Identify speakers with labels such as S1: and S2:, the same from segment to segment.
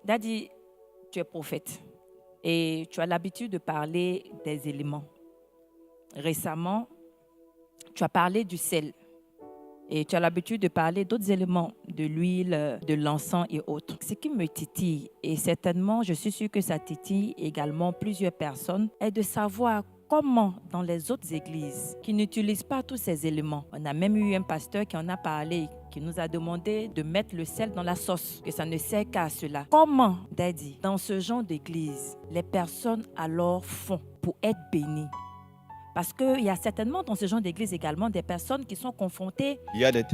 S1: Daddy, tu es prophète et tu as l'habitude de parler des éléments. Récemment, tu as parlé du sel et tu as l'habitude de parler d'autres éléments, de l'huile, de l'encens et autres. Ce qui me titille, et certainement je suis sûre que ça titille également plusieurs personnes, est de savoir comment dans les autres églises qui n'utilisent pas tous ces éléments. On a même eu un pasteur qui en a parlé, qui nous a demandé de mettre le sel dans la sauce, que ça ne sert qu'à cela. Comment, Daddy, dans ce genre d'église, les personnes alors font pour être bénies? Parce qu'il y a certainement dans ce genre d'église également des personnes qui sont confrontées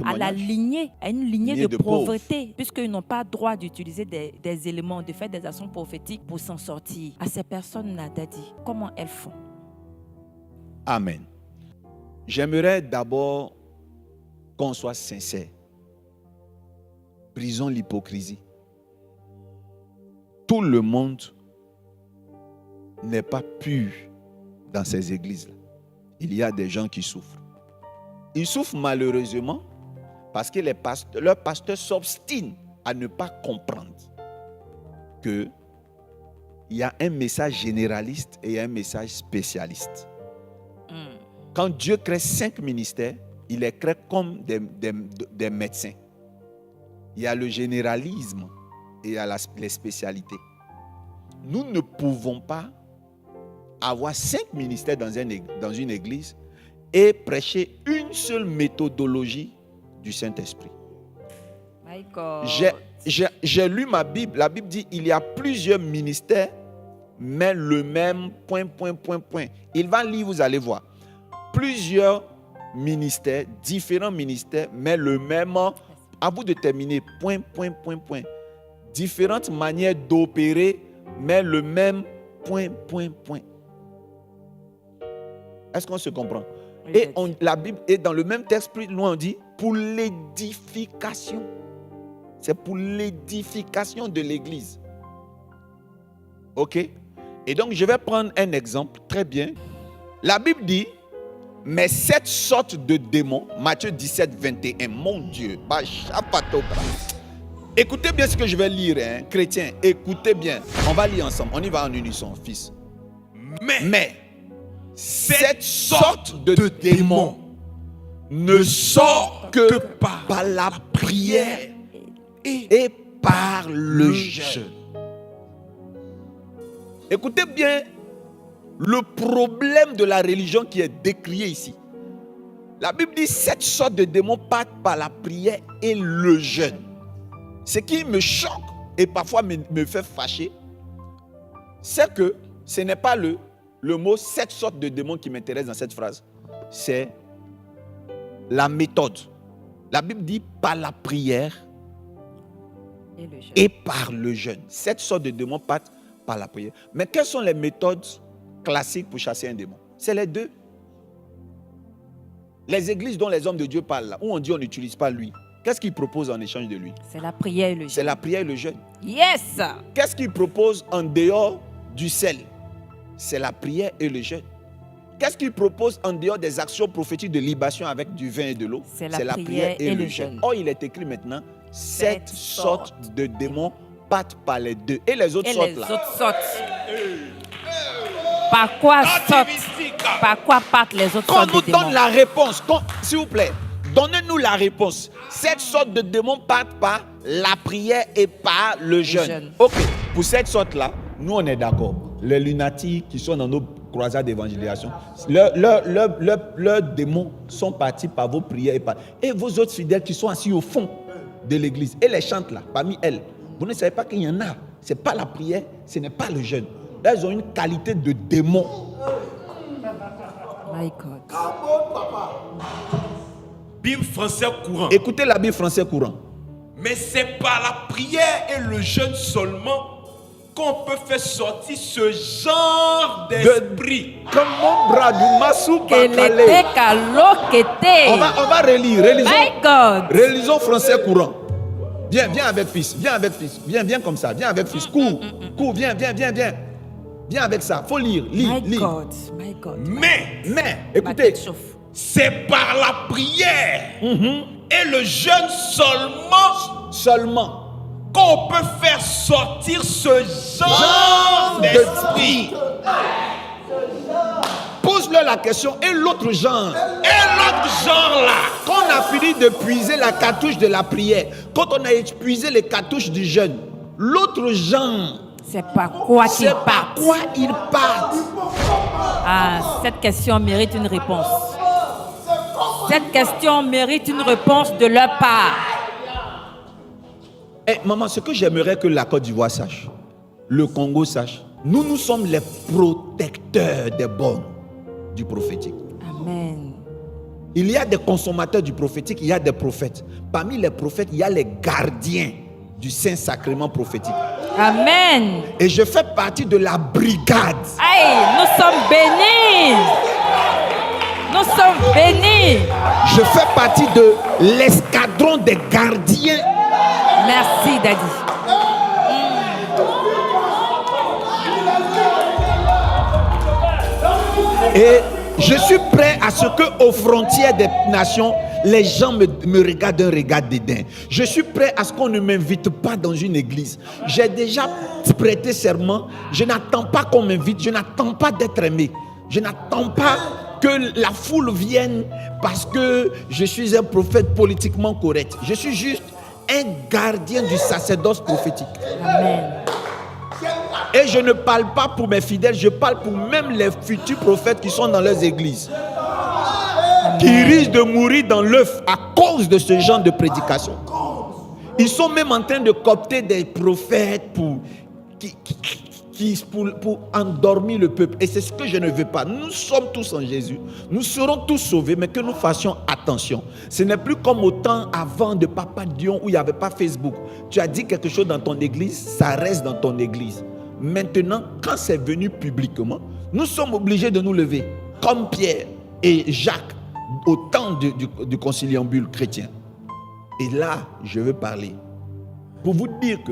S1: à la lignée, à une lignée de pauvreté, puisqu'ils n'ont pas droit d'utiliser des éléments, de faire des actions prophétiques pour s'en sortir. À ces personnes-là, Daddy, comment elles font?
S2: Amen. J'aimerais d'abord qu'on soit sincère. Brisons l'hypocrisie. Tout le monde n'est pas pur dans ces églises-là. Il y a des gens qui souffrent. Ils souffrent malheureusement parce que leurs pasteurs s'obstinent à ne pas comprendre qu'il y a un message généraliste et un message spécialiste. Quand Dieu crée 5 ministères, il les crée comme des médecins. Il y a le généralisme et il y a les spécialités. Nous ne pouvons pas avoir 5 ministères dans une église et prêcher une seule méthodologie du Saint-Esprit.
S1: My God.
S2: J'ai lu ma Bible. La Bible dit qu'il y a plusieurs ministères, mais le même point. Il va lire, vous allez voir. Plusieurs ministères, différents ministères, mais le même, à vous de terminer, point. Différentes manières d'opérer, mais le même point. Est-ce qu'on se comprend? Et la Bible, et dans le même texte, plus loin, on dit pour l'édification. C'est pour l'édification de l'église. Ok? Et donc, je vais prendre un exemple très bien. La Bible dit, mais 7 sortes de démons, Matthieu 17, 21, mon Dieu, écoutez bien ce que je vais lire, hein, chrétiens, écoutez bien. On va lire ensemble, on y va en unisson, fils. Mais 7 sortes de démons ne sortent que par la prière et par le jeûne. Écoutez bien le problème de la religion qui est décrié ici. La Bible dit 7 sortes de démons partent par la prière et le jeûne. Ce qui me choque et parfois me fait fâcher, c'est que ce n'est pas le mot 7 sortes de démons qui m'intéresse dans cette phrase. C'est la méthode. La Bible dit par la prière et par le jeûne. 7 sortes de démons partent par la prière. Mais quelles sont les méthodes classiques pour chasser un démon? C'est les deux. Les églises dont les hommes de Dieu parlent là, où on dit on n'utilise pas lui. Qu'est-ce qu'ils proposent en échange de lui?
S1: C'est la prière et le jeûne.
S2: C'est la prière et le jeûne.
S1: Yes!
S2: Qu'est-ce qu'ils proposent en dehors du sel? C'est la prière et le jeûne. Qu'est-ce qu'ils proposent en dehors des actions prophétiques de libation avec du vin et de l'eau?
S1: C'est la prière et le jeûne.
S2: Or, il est écrit maintenant 7 sortes de démons partent par les deux. Et les autres sortes là?
S1: Les autres sortes. Par quoi partent les autres sortes de démons?
S2: Qu'on nous donne la réponse. S'il vous plaît, donnez-nous la réponse. 7 sortes de démons partent par la prière et par le jeûne. Ok, pour cette sorte-là, nous on est d'accord. Les lunatiques qui sont dans nos croisades d'évangélisation, leurs démons sont partis par vos prières et vos autres fidèles qui sont assis au fond de l'église. Et les chantent là, parmi elles. Vous ne savez pas qu'il y en a. Ce n'est pas la prière, ce n'est pas le jeûne. Là, ils ont une qualité de démon.
S1: My God.
S3: Bible français courant.
S2: Écoutez la Bible français courant.
S3: Mais c'est par la prière et le jeûne seulement qu'on peut faire sortir ce genre d'esprit.
S2: Comme mon bras du massou
S1: On
S2: va relire.
S1: My God.
S2: Relisons français courant. Viens avec fils. Viens comme ça. Viens avec fils. Cours, viens. Viens avec ça. Faut lire.
S1: My God.
S3: Mais,
S2: écoutez.
S3: C'est par la prière et le jeûne seulement qu'on peut faire sortir ce genre d'esprit.
S2: Pose-leur la question. Et l'autre genre?
S3: Et l'autre genre là,
S2: Quand on a fini de puiser la cartouche de la prière, quand on a épuisé les cartouches du jeûne, l'autre genre,
S1: C'est par quoi qu'il
S2: c'est par
S1: part.
S2: quoi il part?
S1: Ah, cette question mérite une réponse. Cette question mérite une réponse de leur part.
S2: Eh, maman, ce que j'aimerais que la Côte d'Ivoire sache, le Congo sache, nous sommes les protecteurs des bornes du prophétique.
S1: Amen.
S2: Il y a des consommateurs du prophétique, il y a des prophètes. Parmi les prophètes, il y a les gardiens du Saint-Sacrement prophétique.
S1: Amen.
S2: Et je fais partie de la brigade.
S1: Aïe, nous sommes bénis. Nous sommes bénis.
S2: Je fais partie de l'escadron des gardiens.
S1: Merci, Daddy.
S2: Et je suis prêt à ce que aux frontières des nations, les gens me regardent d'un regard dédain. Je suis prêt à ce qu'on ne m'invite pas dans une église. J'ai déjà prêté serment. Je n'attends pas qu'on m'invite. Je n'attends pas d'être aimé. Je n'attends pas que la foule vienne parce que je suis un prophète politiquement correct. Je suis juste un gardien du sacerdoce prophétique.
S1: Amen.
S2: Et je ne parle pas pour mes fidèles, je parle pour même les futurs prophètes qui sont dans leurs églises. Qui risquent de mourir dans l'œuf à cause de ce genre de prédication. Ils sont même en train de coopter des prophètes pour endormir le peuple. Et c'est ce que je ne veux pas. Nous sommes tous en Jésus. Nous serons tous sauvés, mais que nous fassions attention. Ce n'est plus comme au temps avant de Papa Dion où il n'y avait pas Facebook. Tu as dit quelque chose dans ton église, ça reste dans ton église. Maintenant, quand c'est venu publiquement, nous sommes obligés de nous lever, comme Pierre et Jacques, au temps du conciliambule chrétien. Et là, je veux parler pour vous dire que,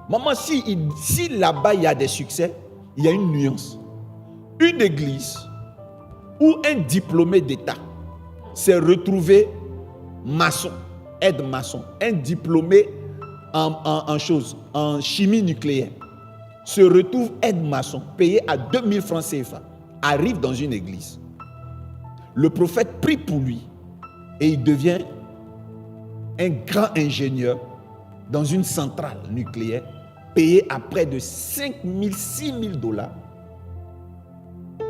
S2: maman, si là-bas il y a des succès, il y a une nuance. Une église où un diplômé d'État s'est retrouvé maçon, aide-maçon, un diplômé en chimie nucléaire, se retrouve aide-maçon, payé à 2000 francs CFA, arrive dans une église. Le prophète prie pour lui et il devient un grand ingénieur dans une centrale nucléaire, payé à près de 5 000, 6 000 $.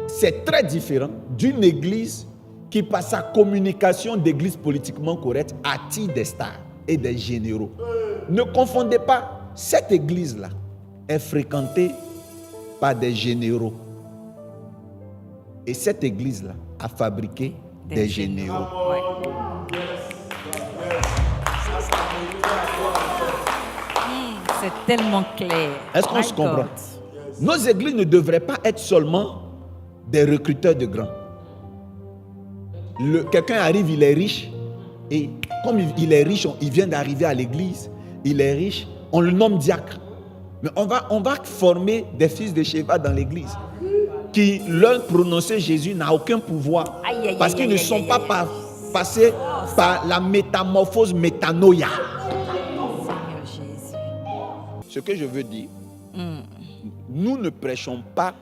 S2: C'est très différent d'une église qui, par sa communication d'église politiquement correcte, attire des stars et des généraux. Ne confondez pas, cette église-là est fréquentée par des généraux. Et cette église-là a fabriqué des généraux.
S1: Ouais. C'est tellement clair.
S2: Est-ce qu'on
S1: My
S2: se comprend?
S1: God.
S2: Nos églises ne devraient pas être seulement des recruteurs de grands. Quelqu'un arrive, il est riche. Et comme il est riche, il vient d'arriver à l'église. Il est riche, on le nomme diacre. Mais on va former des fils de Sheva dans l'église qui, leur prononcer Jésus n'a aucun pouvoir. Parce qu'ils ne sont pas passés par la métamorphose métanoïa.
S1: Seigneur Jésus.
S2: Ce que je veux dire, nous ne prêchons pas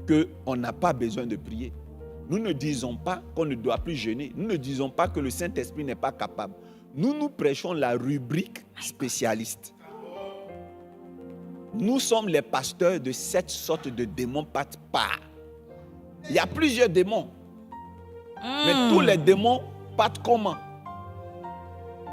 S2: qu'on n'a pas besoin de prier. Nous ne disons pas qu'on ne doit plus jeûner. Nous ne disons pas que le Saint-Esprit n'est pas capable. Nous prêchons la rubrique spécialiste. Nous sommes les pasteurs de cette sorte de démons pattes part. Il y a plusieurs démons. Mais tous les démons partent comment?